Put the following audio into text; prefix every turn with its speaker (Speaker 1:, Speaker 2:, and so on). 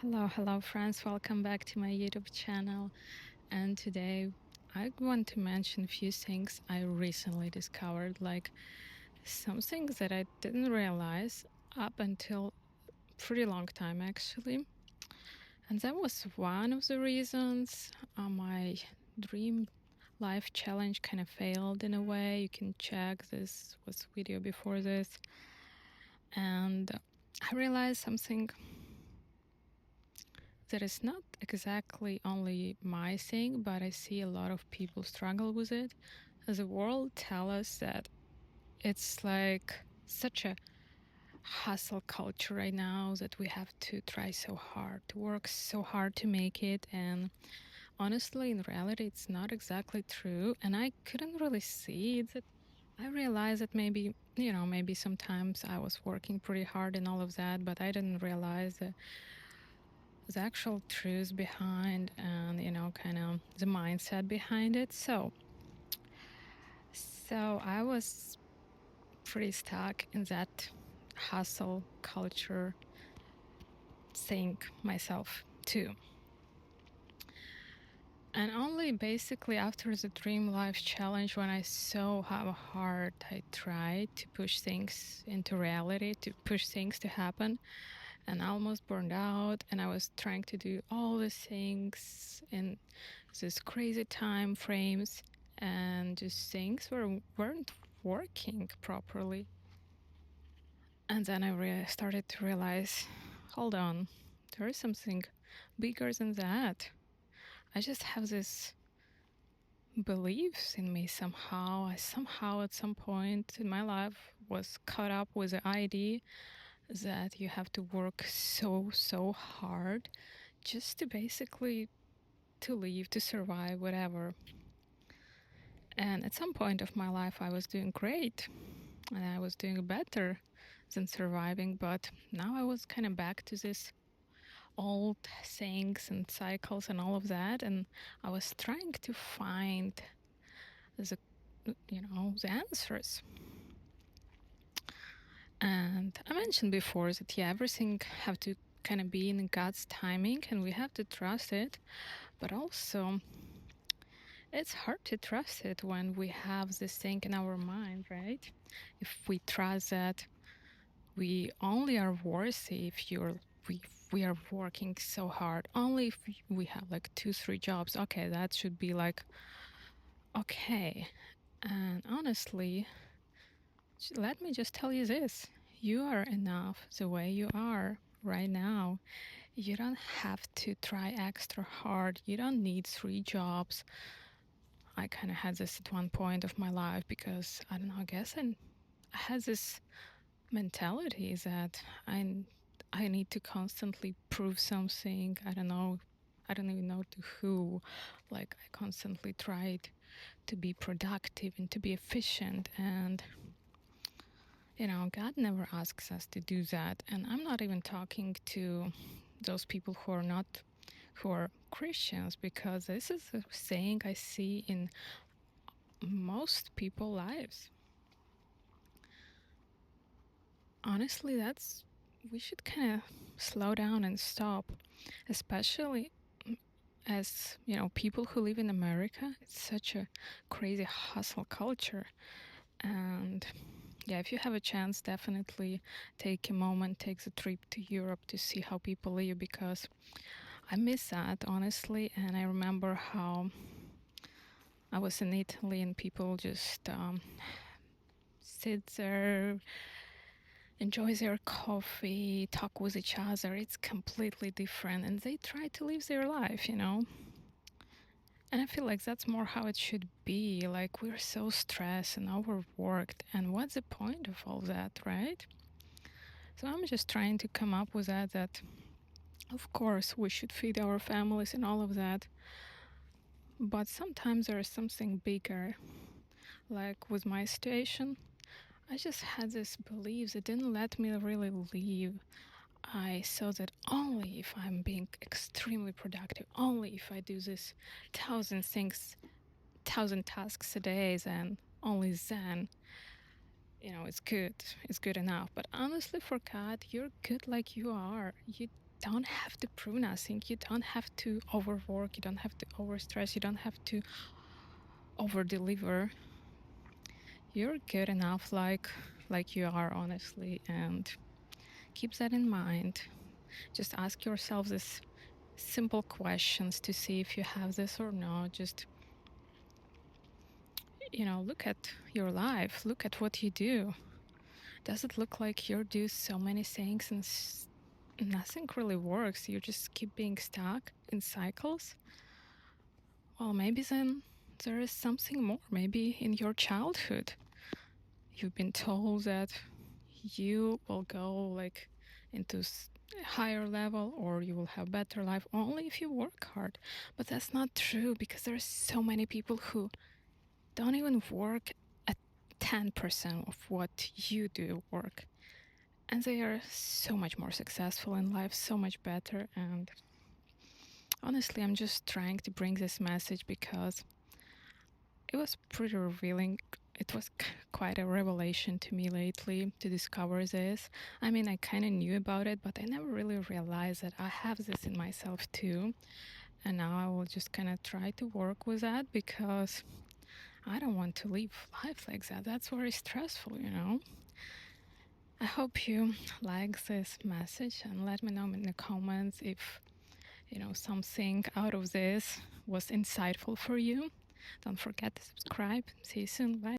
Speaker 1: Hello, friends. Welcome back to my YouTube channel. And today I want to mention a few things I recently discovered, like some things that I didn't realize up until pretty long time actually. And that was one of the reasons my dream life challenge kind of failed in a way. You can check this was video before this. And I realized something that is not exactly only my thing, but I see a lot of people struggle with it. The world tell us that it's like such a hustle culture right now that we have to try so hard, to work so hard to make it. And honestly, in reality, it's not exactly true. And I couldn't really see it. I realized that maybe sometimes I was working pretty hard and all of that, but I didn't realize that the actual truth behind and kind of the mindset behind it. So I was pretty stuck in that hustle culture thing myself too. And only basically after the Dream Life Challenge, when I saw how hard I tried to push things into reality, to push things to happen, and I almost burned out, and I was trying to do all the things in these crazy time frames, and just things weren't working properly. And then I started to realize, hold on, there is something bigger than that. I just have this beliefs in me somehow. I somehow at some point in my life was caught up with the idea that you have to work so hard just to basically to live, to survive, whatever. And at some point of my life I was doing great and I was doing better than surviving, but now I was kind of back to this old things and cycles and all of that, and I was trying to find the the answers. And I mentioned before that everything have to kind of be in God's timing and we have to trust it, but also it's hard to trust it when we have this thing in our mind, right? If we trust that we only are worthy if we are working so hard, only if we have like 2-3 jobs, okay, that should be like okay. And honestly, let me just tell you this: you are enough the way you are right now. You don't have to try extra hard. You don't need 3 jobs. I kind of had this at one point of my life because I don't know, I guess I had this mentality that I need to constantly prove something. I don't know. I don't even know to who. Like I constantly tried to be productive and to be efficient, and God never asks us to do that. And I'm not even talking to those people who are Christians, because this is a saying I see in most people's lives. Honestly, we should kind of slow down and stop, especially as people who live in America. It's such a crazy hustle culture. And yeah, if you have a chance, definitely take a moment, take the trip to Europe to see how people live, because I miss that, honestly. And I remember how I was in Italy and people just sit there, enjoy their coffee, talk with each other. It's completely different, and they try to live their life. And I feel like that's more how it should be. Like, we're so stressed and overworked, and what's the point of all that, right? So I'm just trying to come up with that of course we should feed our families and all of that, but sometimes there is something bigger. Like with my situation, I just had this belief that didn't let me really leave. I saw that only if I'm being extremely productive, only if I do this 1,000 things, 1,000 tasks a day, then only then, it's good. It's good enough. But honestly, for God, you're good like you are. You don't have to prove nothing. You don't have to overwork. You don't have to overstress. You don't have to over deliver. You're good enough like you are, honestly, and keep that in mind. Just ask yourself this simple questions to see if you have this or not. Just, look at your life, look at what you do. Does it look like you do so many things and nothing really works? You just keep being stuck in cycles? Well, maybe then there is something more. Maybe in your childhood, you've been told that you will go like into higher level, or you will have better life only if you work hard. But that's not true, because there's so many people who don't even work at 10% of what you do work, and they are so much more successful in life, so much better. And honestly, I'm just trying to bring this message because it was pretty revealing. It was quite a revelation to me lately to discover this. I mean, I kind of knew about it, but I never really realized that I have this in myself too. And now I will just kind of try to work with that, because I don't want to live life like that. That's very stressful. I hope you like this message, and let me know in the comments if something out of this was insightful for you. Don't forget to subscribe. See you soon. Bye.